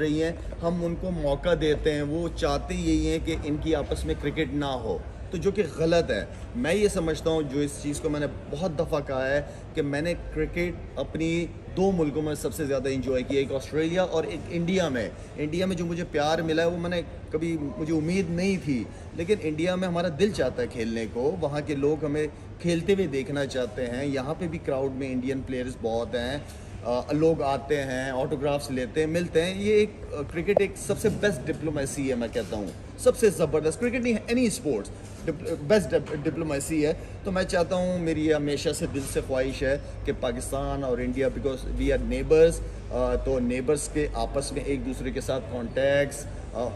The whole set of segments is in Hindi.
रही हैं, हम उनको मौका देते हैं, वो चाहते यही हैं कि इनकी आपस में क्रिकेट ना हो, तो जो कि गलत है। मैं ये समझता हूँ, जो इस चीज़ को मैंने बहुत दफ़ा कहा है कि मैंने क्रिकेट अपनी दो मुल्कों में सबसे ज़्यादा इंजॉय किया, एक ऑस्ट्रेलिया और एक इंडिया में। इंडिया में जो मुझे प्यार मिला है वो मैंने कभी, मुझे उम्मीद नहीं थी, लेकिन इंडिया में हमारा दिल चाहता है खेलने को, वहाँ के लोग हमें खेलते हुए देखना चाहते हैं। यहाँ पे भी क्राउड में इंडियन प्लेयर्स बहुत हैं, लोग आते हैं, ऑटोग्राफ्स लेते हैं, मिलते हैं। ये एक क्रिकेट एक सबसे बेस्ट डिप्लोमेसी है, मैं कहता हूँ सबसे ज़बरदस्त। क्रिकेट नहीं है, एनी स्पोर्ट्स बेस्ट डिप्लोमेसी है। तो मैं चाहता हूँ, मेरी ये हमेशा से दिल से ख्वाहिश है कि पाकिस्तान और India, because we are neighbours, तो नेबर्स के आपस में एक दूसरे के साथ कॉन्टैक्ट्स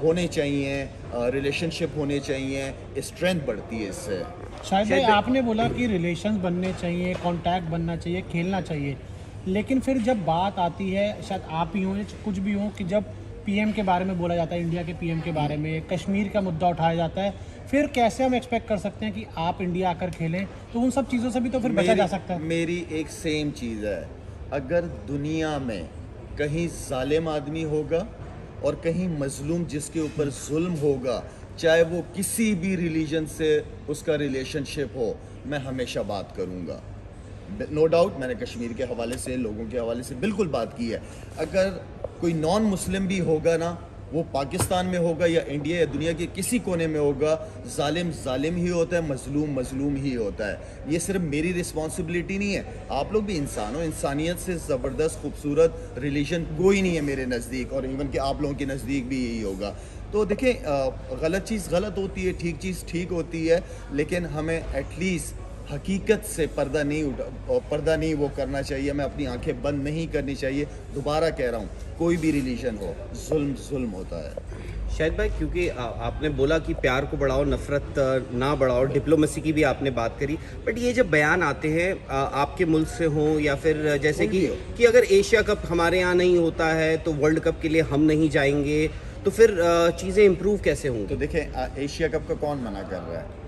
होने चाहिए, रिलेशनशिप होने चाहिए, स्ट्रेंथ बढ़ती है इससे। शायद भाई आपने बोला कि रिलेशंस बनने चाहिए, कांटेक्ट बनना चाहिए, खेलना चाहिए, लेकिन फिर जब बात आती है, शायद आप ही हों या कुछ भी हो, कि जब पीएम के बारे में बोला जाता है, इंडिया के पीएम के बारे में, कश्मीर का मुद्दा उठाया जाता है, फिर कैसे हम एक्सपेक्ट कर सकते हैं कि आप इंडिया आकर खेलें? तो उन सब चीज़ों से भी तो फिर बचा जा सकता है। मेरी एक सेम चीज़ है, अगर दुनिया में कहीं जालिम आदमी होगा और कहीं मजलूम जिसके ऊपर जुल्म होगा, चाहे वो किसी भी रिलीजन से उसका रिलेशनशिप हो, मैं हमेशा बात करूँगा। नो डाउट, मैंने कश्मीर के हवाले से, लोगों के हवाले से बिल्कुल बात की है। अगर कोई नॉन मुस्लिम भी होगा ना, वो पाकिस्तान में होगा या इंडिया या दुनिया के किसी कोने में होगा, जालिम जालिम ही होता है, मजलूम मजलूम ही होता है। ये सिर्फ मेरी रिस्पॉन्सिबिलिटी नहीं है, आप लोग भी इंसान हो। इंसानियत से ज़बरदस्त खूबसूरत रिलीजन कोई नहीं है मेरे नज़दीक, और इवन कि आप लोगों के नज़दीक भी यही होगा। तो देखें, गलत चीज़ गलत होती है, ठीक चीज़ ठीक होती है, लेकिन हमें एटलीस्ट हकीकत से पर्दा नहीं वो करना चाहिए, हमें अपनी आंखें बंद नहीं करनी चाहिए। दोबारा कह रहा हूँ, कोई भी रिलीजन हो, जुल्म जुल्म होता है। शायद भाई, क्योंकि आपने बोला कि प्यार को बढ़ाओ, नफरत ना बढ़ाओ, डिप्लोमेसी की भी आपने बात करी, बट ये जब बयान आते हैं आपके मुल्क से हों या फिर जैसे कि अगर एशिया कप हमारे यहाँ नहीं होता है तो वर्ल्ड कप के लिए हम नहीं जाएंगे, तो फिर चीज़ें इम्प्रूव कैसे होंगी? तो देखें, एशिया कप का कौन मना कर रहा है?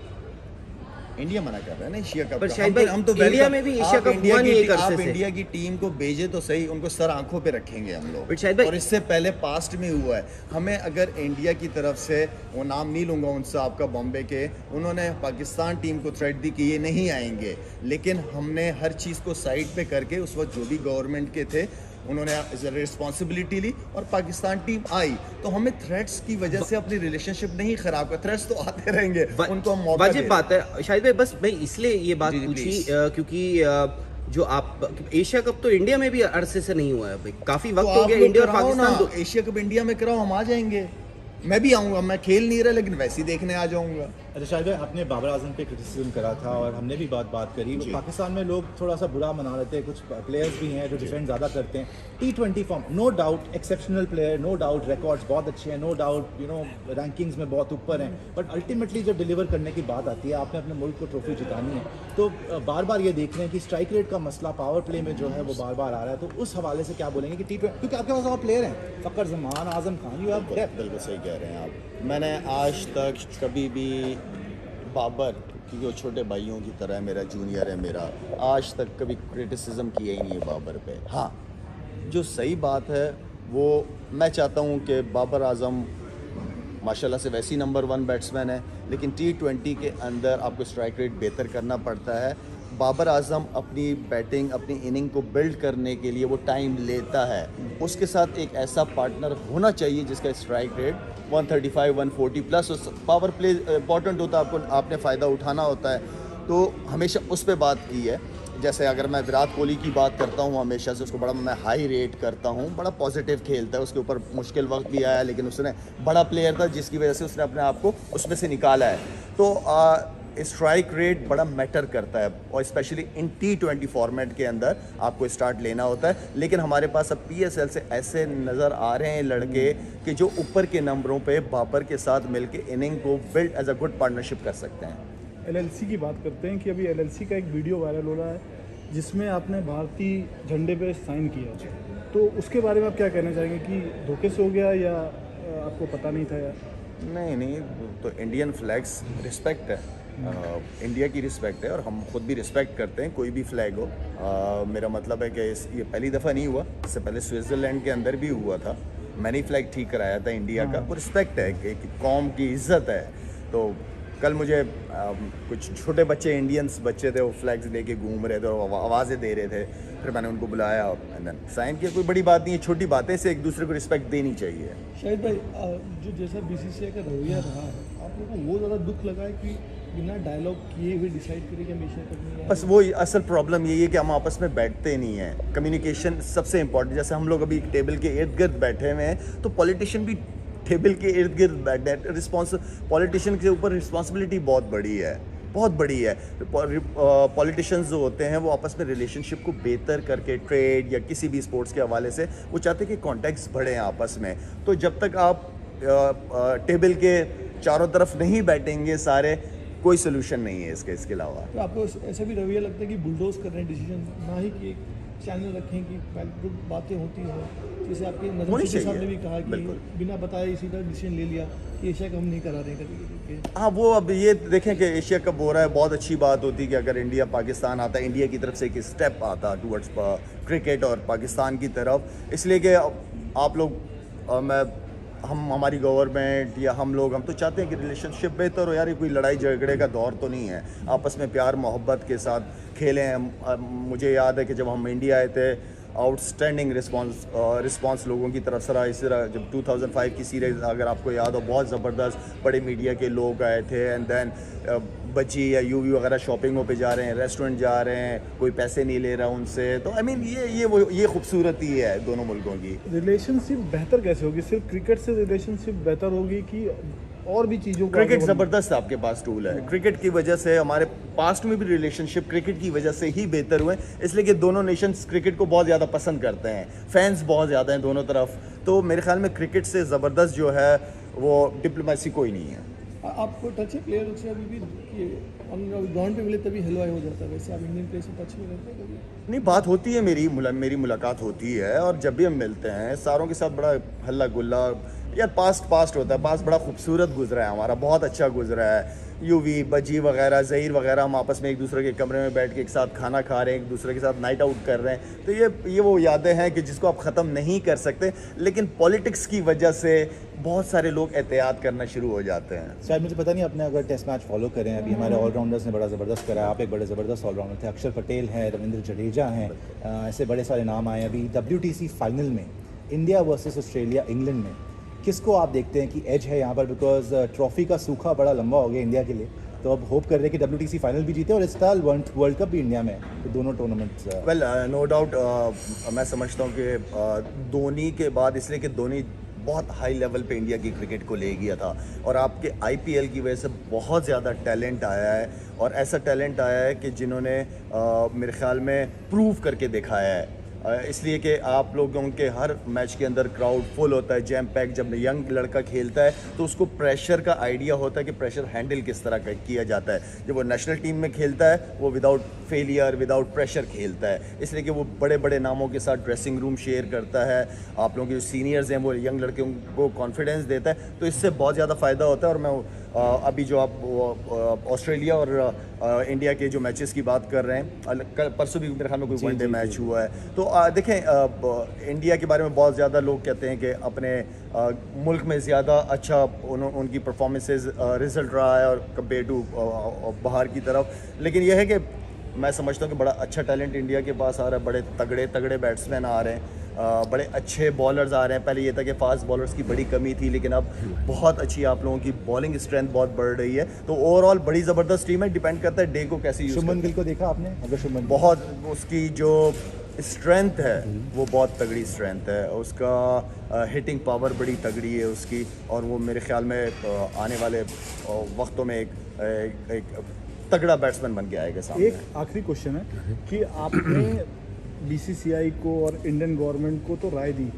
इंडिया मना कर रहा है ना एशिया कप पर का। शायद हम तो इंडिया में भी एशिया कप हुआ नहीं एक आप अरसे से। इंडिया की टीम को भेजे तो सही, उनको सर आंखों पे रखेंगे हम लोग। बट शायद भाई, और इससे पहले पास्ट में हुआ है। हमें अगर इंडिया की तरफ से, वो नाम नहीं लूँगा उनसे, आपका बॉम्बे के, उन्होंने पाकिस्तान टीम को थ्रेट दी कि ये नहीं आएंगे, लेकिन हमने हर चीज़ को साइड पे करके, उस वक्त जो भी गवर्नमेंट के थे उन्होंने रिस्पॉन्सिबिलिटी ली और पाकिस्तान टीम आई। तो हमें थ्रेट्स की वजह से अपनी रिलेशनशिप नहीं खराब कर, थ्रेट्स तो आते रहेंगे, उनको हम मौका वाजिब बात है शायद भाई। बस मैं इसलिए ये बात पूछी क्योंकि जो आप, एशिया कप तो इंडिया में भी अरसे से नहीं हुआ है भाई, काफी वक्त हो गया। इंडिया और पाकिस्तान तो एशिया कप इंडिया में कराओ, हम आ जाएंगे, मैं भी आऊँगा। मैं खेल नहीं रहा, लेकिन वैसे ही देखने आ जाऊँगा। अच्छा शायद भाई, आपने बाबर आजम पे क्रिटिसिज्म करा था और हमने भी बात करी। पाकिस्तान में लोग थोड़ा सा बुरा मना लेते हैं, कुछ प्लेयर्स भी हैं जो डिफेंड ज़्यादा करते हैं। T20 form, no doubt exceptional player, no doubt records बहुत अच्छे हैं, नो डाउट रैंकिंग्स में बहुत ऊपर हैं, बट अल्टीमेटली जब डिलीवर करने की बात आती है, आपने अपने मुल्क को ट्रॉफी जितानी है, तो बार बार ये देख रहे हैं कि स्ट्राइक रेट का मसला पावर प्ले में जो है वो बार बार आ रहा है। तो उस हवाले से क्या बोलेंगे कि T20, क्योंकि आपके पास और प्लेयर हैं, Fakhar Zaman, Azam Khan, you have depth. बिल्कुल सही कह रहे हैं आप। मैंने आज तक कभी भी बाबर, क्योंकि वो छोटे भाइयों की तरह है, मेरा जूनियर है, मेरा आज तक कभी क्रिटिसिज्म किया ही नहीं है बाबर पे। हाँ, जो सही बात है वो, मैं चाहता हूँ कि बाबर आजम माशाल्लाह से वैसी नंबर 1 बैट्समैन है, लेकिन T20 के अंदर आपको स्ट्राइक रेट बेहतर करना पड़ता है। बाबर आजम अपनी बैटिंग, अपनी इनिंग को बिल्ड करने के लिए वो टाइम लेता है। उसके साथ एक ऐसा पार्टनर होना चाहिए जिसका स्ट्राइक रेट 135, 140 प्लस। उस पावर प्ले इंपॉर्टेंट होता है, आपने फ़ायदा उठाना होता है, तो हमेशा उस पर बात की है। जैसे अगर मैं विराट कोहली की बात करता हूँ, हमेशा से उसको बड़ा मैं हाई रेट करता हूँ, बड़ा पॉजिटिव खेलता है। उसके ऊपर मुश्किल वक्त भी आया, लेकिन उसने बड़ा प्लेयर था जिसकी वजह से उसने अपने आप को उसमें से निकाला है। तो स्ट्राइक रेट बड़ा मैटर करता है, और स्पेशली इन T20 फॉर्मेट के अंदर आपको स्टार्ट लेना होता है। लेकिन हमारे पास अब PSL से ऐसे नज़र आ रहे हैं लड़के कि जो ऊपर के नंबरों पे बाबर के साथ मिलके इनिंग को build as a good partnership कर सकते हैं। LLC की बात करते हैं कि अभी LLC का एक वीडियो वायरल हो रहा है जिसमें आपने भारतीय झंडे पे साइन किया, तो उसके बारे में आप क्या कहना चाहेंगे कि धोखे से हो गया या आपको पता नहीं था? या नहीं, तो इंडियन फ्लैग्स रिस्पेक्ट है, इंडिया की रिस्पेक्ट है, और हम खुद भी रिस्पेक्ट करते हैं कोई भी फ्लैग हो। मेरा मतलब है कि ये पहली दफ़ा नहीं हुआ, इससे पहले स्विट्ज़रलैंड के अंदर भी हुआ था। मैंने ही फ्लैग ठीक कराया था इंडिया का। वो रिस्पेक्ट है कि कौम की इज्जत है। तो कल मुझे कुछ छोटे बच्चे, इंडियंस बच्चे थे, वो फ्लैग्स लेके घूम रहे थे और आवाज़ें दे रहे थे। फिर मैंने उनको बुलाया एंड देन साइन किया। कोई बड़ी बात नहीं है, छोटी बातें से एक दूसरे को रिस्पेक्ट देनी चाहिए। शाहिद भाई, जो जैसा बीसीसीआई का रवैया रहा है, आप लोगों को वो ज़्यादा दुख लगा है कि बिना डायलॉग किए हुए डिसाइड करें कि हम एशिया कप में बस वो असल प्रॉब्लम यही है कि हम आपस में बैठते नहीं हैं। कम्युनिकेशन सबसे इम्पोर्टेंट। जैसे हम लोग अभी टेबल के इर्द गिर्द बैठे हुए हैं, तो पॉलिटिशियन भी टेबल के इर्द गिर्द बैठे हैं। पॉलिटिशियन के ऊपर रिस्पॉन्सिबिलिटी बहुत बड़ी है, बहुत बड़ी है। पॉलिटिशियंस जो होते हैं वो आपस में रिलेशनशिप को बेहतर करके, ट्रेड या किसी भी स्पोर्ट्स के हवाले से, वो चाहते हैं कि कॉन्टैक्ट्स बढ़े आपस में। तो जब तक आप टेबल के चारों तरफ नहीं बैठेंगे सारे, कोई सोल्यूशन नहीं है इसके अलावा। तो आपको ऐसा भी रवैया लगता है कि बुलडोज कर रहे हैं डिसीजन, ना ही कि एक चैनल रखें कि जो बातें होती हैं, जैसे आपके नजर साहब ने भी कहा कि बिना बताए इसी तरह डिसीजन ले लिया कि एशिया कप हम नहीं करा रहे हैं। हाँ, वो अब ये देखें कि एशिया कप हो रहा है, बहुत अच्छी बात होती कि अगर इंडिया पाकिस्तान आता, इंडिया की तरफ से एक स्टेप आता टूवर्ड्स क्रिकेट और पाकिस्तान की तरफ। इसलिए कि आप लोग हम हमारी गवर्नमेंट या हम तो चाहते हैं कि रिलेशनशिप बेहतर हो यार। ये कोई लड़ाई झगड़े का दौर तो नहीं है, आपस में प्यार मोहब्बत के साथ खेलें। मुझे याद है कि जब हम इंडिया आए थे, आउटस्टैंडिंग रिस्पांस लोगों की तरफ से रहा। इस तरह जब 2005 की सीरीज़ अगर आपको याद हो, बहुत ज़बरदस्त बड़े मीडिया के लोग आए थे। एंड देन बच्ची या यूवी वगैरह शॉपिंगों पे जा रहे हैं, रेस्टोरेंट जा रहे हैं, कोई पैसे नहीं ले रहा उनसे। तो आई मीन ये खूबसूरती है दोनों मुल्कों की। रिलेशनशिप बेहतर कैसे होगी? सिर्फ क्रिकेट से रिलेशनशिप बेहतर होगी कि और भी चीज़ों का? क्रिकेट ज़बरदस्त आपके पास टूल है। क्रिकेट की वजह से हमारे पास्ट में भी रिलेशनशिप क्रिकेट की वजह से ही बेहतर हुए, इसलिए कि दोनों नेशंस क्रिकेट को बहुत ज़्यादा पसंद करते हैं, फैंस बहुत ज़्यादा हैं दोनों तरफ। तो मेरे ख्याल में क्रिकेट से ज़बरदस्त जो है वो डिप्लोमेसी कोई नहीं है। आपको टच है प्लेयर से अभी भी कि ग्राउंड पे मिले तभी हेलो हाय हो जाता है? वैसे आप इंडियन प्लेयर से टच में रहते हैं कभी? नहीं, बात होती है, मेरी मुलाकात होती है, और जब भी हम मिलते हैं सारों के साथ बड़ा हल्ला गुल्ला। यार पास्ट होता है, पास्ट बड़ा खूबसूरत गुजरा है हमारा, बहुत अच्छा गुजरा है। यूवी, बजी वगैरह, ज़हीर वगैरह, हम आपस में एक दूसरे के कमरे में बैठ के एक साथ खाना खा रहे हैं, एक दूसरे के साथ नाइट आउट कर रहे हैं। तो ये वो यादें हैं कि जिसको आप ख़त्म नहीं कर सकते, लेकिन पॉलिटिक्स की वजह से बहुत सारे लोग एहतियात करना शुरू हो जाते हैं। शायद मुझे पता नहीं, आपने अगर टेस्ट मैच फॉलो करें, अभी हमारे ऑलराउंडर्स ने बड़ा ज़बरदस्त करा। आप एक बड़े ज़बरदस्त ऑलराउंडर थे। अक्षर पटेल हैं, रविंद्र जडेजा हैं, ऐसे बड़े सारे नाम आए। अभी WTC फाइनल में इंडिया वर्सेस ऑस्ट्रेलिया, इंग्लैंड में, किसको आप देखते हैं कि एज है यहाँ पर? बिकॉज ट्रॉफी का सूखा बड़ा लंबा हो गया इंडिया के लिए, तो अब होप कर रहे हैं कि WTC फाइनल भी जीते और इस साल वर्ल्ड कप भी इंडिया में, तो दोनों टूर्नामेंट्स। वेल, नो डाउट मैं समझता हूँ कि धोनी के बाद, इसलिए कि धोनी बहुत हाई लेवल पे इंडिया की क्रिकेट को ले गया था, और आपके IPL की वजह से बहुत ज़्यादा टैलेंट आया है, और ऐसा टैलेंट आया है कि जिन्होंने मेरे ख्याल में प्रूव करके दिखाया है। इसलिए कि आप लोगों के हर मैच के अंदर क्राउड फुल होता है, जैम पैक। जब यंग लड़का खेलता है तो उसको प्रेशर का आइडिया होता है कि प्रेशर हैंडल किस तरह का किया जाता है। जब वो नेशनल टीम में खेलता है वो विदाउट फेलियर, विदाउट प्रेशर खेलता है, इसलिए कि वो बड़े बड़े नामों के साथ ड्रेसिंग रूम शेयर करता है। आप लोगों के जो सीनियर्स हैं वो यंग लड़के को कॉन्फिडेंस देता है, तो इससे बहुत ज़्यादा फ़ायदा होता है। और मैं अभी जो आप ऑस्ट्रेलिया और इंडिया के जो मैचेस की बात कर रहे हैं, परसों भी मेरे ख्याल में कोई वनडे मैच हुआ है। तो देखें, इंडिया के बारे में बहुत ज़्यादा लोग कहते हैं कि अपने मुल्क में ज़्यादा अच्छा उनकी परफॉर्मेंसेस रिजल्ट रहा है और कंपेयर टू बाहर की तरफ। लेकिन यह है कि मैं समझता हूँ कि बड़ा अच्छा टैलेंट इंडिया के पास आ रहा है, बड़े तगड़े बैट्समैन आ रहे हैं, बड़े अच्छे बॉलर्स आ रहे हैं। पहले ये था कि फास्ट बॉलर्स की बड़ी कमी थी, लेकिन अब बहुत अच्छी आप लोगों की बॉलिंग स्ट्रेंथ बहुत बढ़ रही है। तो ओवरऑल बड़ी ज़बरदस्त टीम है, डिपेंड करता है डे को कैसे यूज़। शुभमन गिल को देखा आपने? अगर शुभमन, बहुत उसकी जो स्ट्रेंथ है वो बहुत तगड़ी स्ट्रेंथ है, उसका हिटिंग पावर बड़ी तगड़ी है उसकी, और वो मेरे ख्याल में आने वाले वक्तों में एक तगड़ा बैट्समैन बन के आएगा सामने। एक आखिरी क्वेश्चन है कि आपने BCCI को और इंडियन गवर्नमेंट को तो राय दी,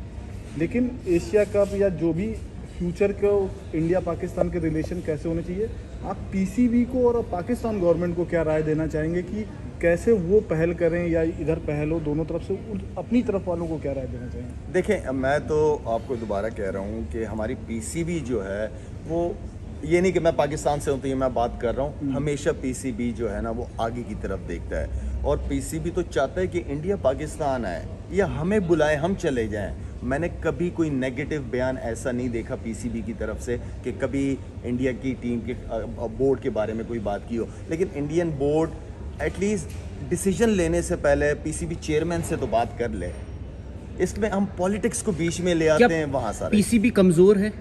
लेकिन एशिया कप या जो भी फ्यूचर को इंडिया पाकिस्तान के रिलेशन कैसे होने चाहिए, आप PCB को और पाकिस्तान गवर्नमेंट को क्या राय देना चाहेंगे कि कैसे वो पहल करें या इधर पहल हो? दोनों तरफ से अपनी तरफ वालों को क्या राय देना चाहेंगे? देखें, मैं तो आपको दोबारा कह रहा हूँ कि हमारी PCB जो है वो, ये नहीं कि मैं पाकिस्तान से हूँ तो ये मैं बात कर रहा हूँ, हमेशा PCB जो है ना वो आगे की तरफ देखता है, और PCB तो चाहता है कि इंडिया पाकिस्तान आए या हमें बुलाए, हम चले जाएं। मैंने कभी कोई नेगेटिव बयान ऐसा नहीं देखा पीसीबी की तरफ से कि कभी इंडिया की टीम के बोर्ड के बारे में कोई बात की हो। लेकिन इंडियन बोर्ड एटलीस्ट डिसीजन लेने से पहले पीसीबी चेयरमैन से तो बात कर ले। इसमें हम पॉलिटिक्स को बीच में ले आते हैं वहाँ सारे। पीसीबी कमजोर है?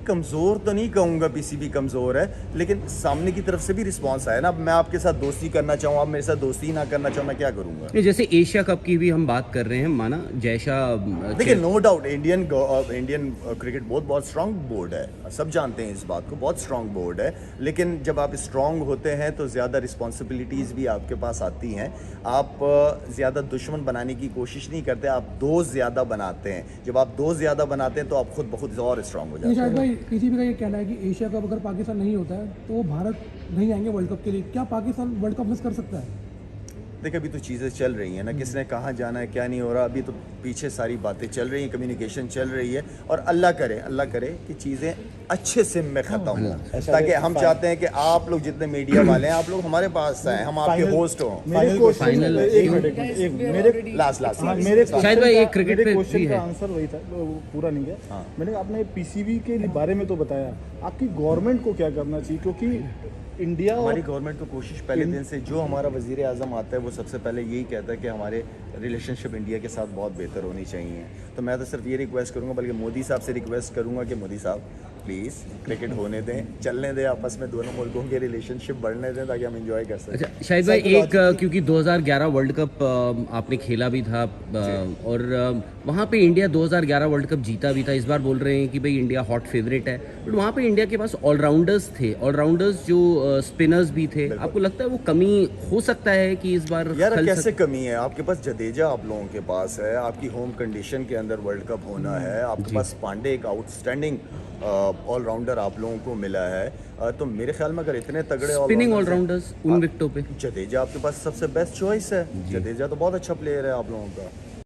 कमज़ोर तो नहीं कहूँगा पीसीबी कमज़ोर है, लेकिन सामने की तरफ से भी रिस्पांस आया ना। अब मैं आपके साथ दोस्ती करना चाहूँ, आप मेरे साथ दोस्ती ना करना चाहो, मैं क्या करूँगा? जैसे एशिया कप की भी हम बात कर रहे हैं, माना जैसा देखिए no doubt Indian cricket board बहुत स्ट्रांग बोर्ड है, सब जानते हैं इस बात को, बहुत स्ट्रांग बोर्ड है। लेकिन जब आप स्ट्रांग होते हैं तो ज़्यादा रिस्पॉन्सिबिलिटीज़ भी आपके पास आती हैं। आप ज़्यादा दुश्मन बनाने की कोशिश नहीं करते, आप दोस्त ज़्यादा बनाते हैं। जब आप दोस्त ज़्यादा बनाते हैं तो आप खुद बहुत और स्ट्रांग हो जाते हैं। पीसीबी का ये कहना है कि एशिया कप अगर पाकिस्तान नहीं होता है तो वो भारत नहीं आएंगे वर्ल्ड कप के लिए। क्या पाकिस्तान वर्ल्ड कप मिस कर सकता है? देखिए अभी तो चीज़ें चल रही हैं ना, किसने कहाँ जाना है क्या नहीं हो रहा, अभी तो पीछे सारी बातें चल रही हैं, कम्युनिकेशन चल रही है। और अल्लाह करे कि चीज़ें अच्छे सिम में ख़त्म हों, ताकि हम चाहते हैं कि आप लोग जितने मीडिया वाले हैं आप लोग हमारे पास आएँ, हम आपके होस्ट हों। मेरे क्वेश्चन लास्ट शायद भाई एक क्रिकेट पे भी क्वेश्चन का है। आंसर वही था, वो पूरा नहीं गया। मैंने आपने पीसीबी के बारे में तो बताया, आपकी गवर्नमेंट को क्या करना चाहिए? क्योंकि इंडिया हमारी और गवर्नमेंट को कोशिश पहले दिन से, जो हमारा वज़ीर आज़म आता है वो सबसे पहले यही कहता है कि हमारे रिलेशनशिप इंडिया के साथ बहुत बेहतर होनी चाहिए। तो मैं तो सिर्फ ये रिक्वेस्ट करूंगा, बल्कि मोदी साहब से रिक्वेस्ट करूंगा कि मोदी साहब प्लीज़ क्रिकेट होने दें, चलने दें, आपस में दोनों मुल्कों के रिलेशनशिप बढ़ने दें ताकि हम एंजॉय कर सकें। अच्छा शाहिद भाई, एक क्योंकि 2011 वर्ल्ड कप आपने खेला भी था और वहाँ पे इंडिया 2011 वर्ल्ड कप जीता भी था। इस बार बोल रहे हैं कि भाई इंडिया हॉट फेवरेट है, बट वहाँ पे इंडिया के पास ऑलराउंडर्स थे, ऑलराउंडर्स जो स्पिनर्स भी थे। आपको लगता है वो कमी हो सकता है कि इस बार यार कैसे कमी है? आपके पास जडेजा आप लोगों के पास है, आपकी होम कंडीशन के अंदर वर्ल्ड कप होना है, आपके पास पांडे एक आउटस्टैंडिंग ऑलराउंडर आप लोगों को मिला है। तो मेरे ख्याल में अगर इतने तगड़े स्पिनिंग ऑलराउंडर्स उन विकेटों पे, जडेजा आपके पास सबसे बेस्ट चॉइस है। जडेजा तो बहुत अच्छा प्लेयर है आप लोगों का।